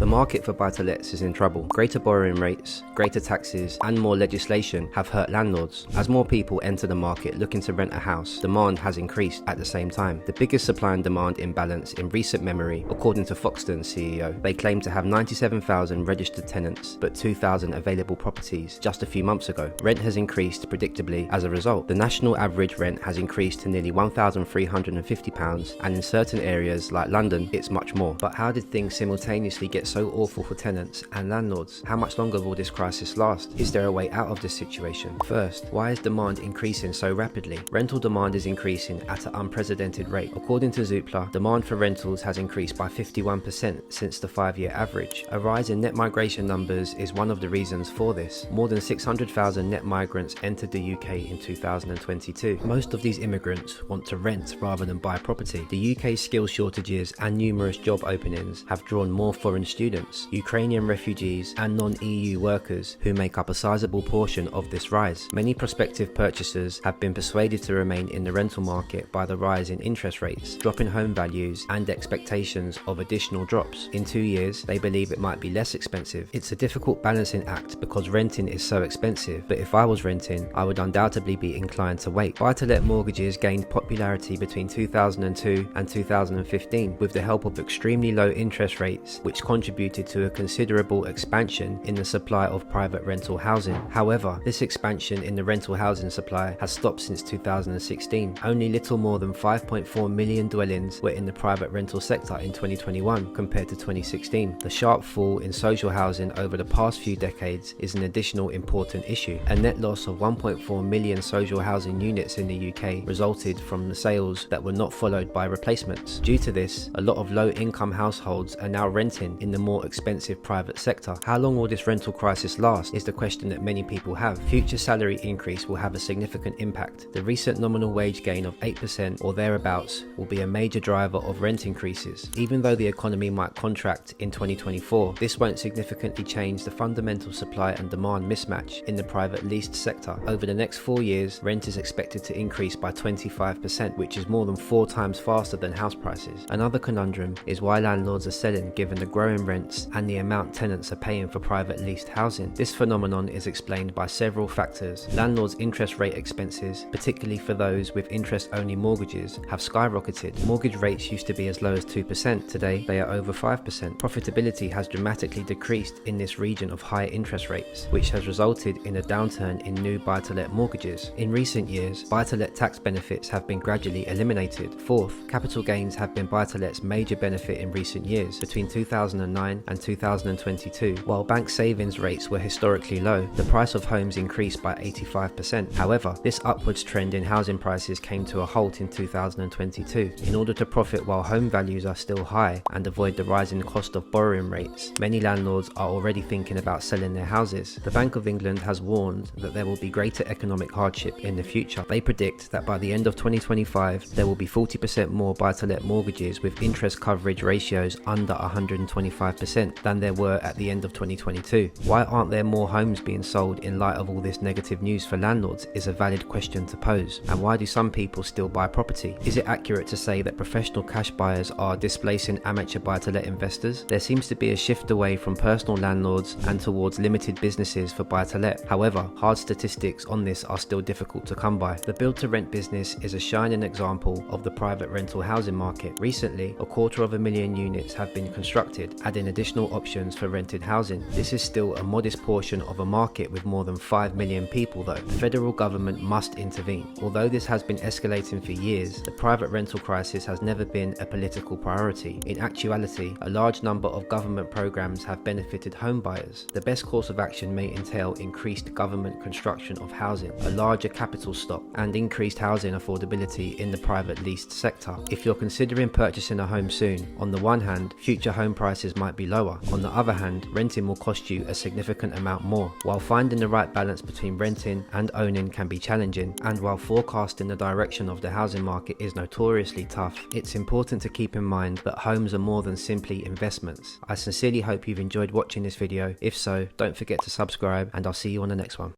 The market for buy-to-lets is in trouble. Greater borrowing rates, greater taxes, and more legislation have hurt landlords. As more people enter the market looking to rent a house, demand has increased at the same time. The biggest supply and demand imbalance in recent memory, according to Foxton's CEO. They claim to have 97,000 registered tenants, but 2,000 available properties just a few months ago. Rent has increased predictably as a result. The national average rent has increased to nearly £1,350, and in certain areas like London, it's much more. But how did things simultaneously get so awful for tenants and landlords? How much longer will this crisis last? Is there a way out of this situation? First, why is demand increasing so rapidly? Rental demand is increasing at an unprecedented rate. According to Zoopla, demand for rentals has increased by 51% since the 5-year average. A rise in net migration numbers is one of the reasons for this. More than 600,000 net migrants entered the UK in 2022. Most of these immigrants want to rent rather than buy property. The UK's skills shortages and numerous job openings have drawn more foreign students, Ukrainian refugees, and non-EU workers who make up a sizable portion of this rise. Many prospective purchasers have been persuaded to remain in the rental market by the rise in interest rates, drop in home values, and expectations of additional drops. In 2 years, they believe it might be less expensive. It's a difficult balancing act because renting is so expensive, but if I was renting, I would undoubtedly be inclined to wait. Buy-to-let mortgages gained popularity between 2002 and 2015 with the help of extremely low interest rates, which contributed to a considerable expansion in the supply of private rental housing. However, this expansion in the rental housing supply has stopped since 2016. Only little more than 5.4 million dwellings were in the private rental sector in 2021 compared to 2016. The sharp fall in social housing over the past few decades is an additional important issue. A net loss of 1.4 million social housing units in the UK resulted from the sales that were not followed by replacements. Due to this, a lot of low-income households are now renting in the more expensive private sector. How long will this rental crisis last is the question that many people have. Future salary increase will have a significant impact. The recent nominal wage gain of 8% or thereabouts will be a major driver of rent increases. Even though the economy might contract in 2024, this won't significantly change the fundamental supply and demand mismatch in the private leased sector. Over the next 4 years, rent is expected to increase by 25%, which is more than 4 times faster than house prices. Another conundrum is why landlords are selling given the growing rents and the amount tenants are paying for private leased housing. This phenomenon is explained by several factors. Landlords' interest rate expenses, particularly for those with interest-only mortgages, have skyrocketed. Mortgage rates used to be as low as 2%. Today, they are over 5%. Profitability has dramatically decreased in this region of high interest rates, which has resulted in a downturn in new buy-to-let mortgages. In recent years, buy-to-let tax benefits have been gradually eliminated. Fourth, capital gains have been buy-to-let's major benefit in recent years. Between 2009 and 2022, while bank savings rates were historically low, the price of homes increased by 85%. However, this upwards trend in housing prices came to a halt in 2022. In order to profit while home values are still high and avoid the rising cost of borrowing rates, many landlords are already thinking about selling their houses. The Bank of England has warned that there will be greater economic hardship in the future. They predict that by the end of 2025, there will be 40% more buy-to-let mortgages with interest coverage ratios under 125% than there were at the end of 2022. Why aren't there more homes being sold in light of all this negative news for landlords is a valid question to pose. And why do some people still buy property? Is it accurate to say that professional cash buyers are displacing amateur buy-to-let investors? There seems to be a shift away from personal landlords and towards limited businesses for buy-to-let. However, hard statistics on this are still difficult to come by. The build-to-rent business is a shining example of the private rental housing market. Recently, 250,000 units have been constructed, adding additional options for rented housing. This is still a modest portion of a market with more than 5 million people though. The federal government must intervene. Although this has been escalating for years, the private rental crisis has never been a political priority. In actuality, a large number of government programs have benefited home buyers. The best course of action may entail increased government construction of housing, a larger capital stock, and increased housing affordability in the private leased sector. If you're considering purchasing a home soon, on the one hand, future home prices might be lower. On the other hand, renting will cost you a significant amount more. While finding the right balance between renting and owning can be challenging, and while forecasting the direction of the housing market is notoriously tough, it's important to keep in mind that homes are more than simply investments. I sincerely hope you've enjoyed watching this video. If so, don't forget to subscribe, and I'll see you on the next one.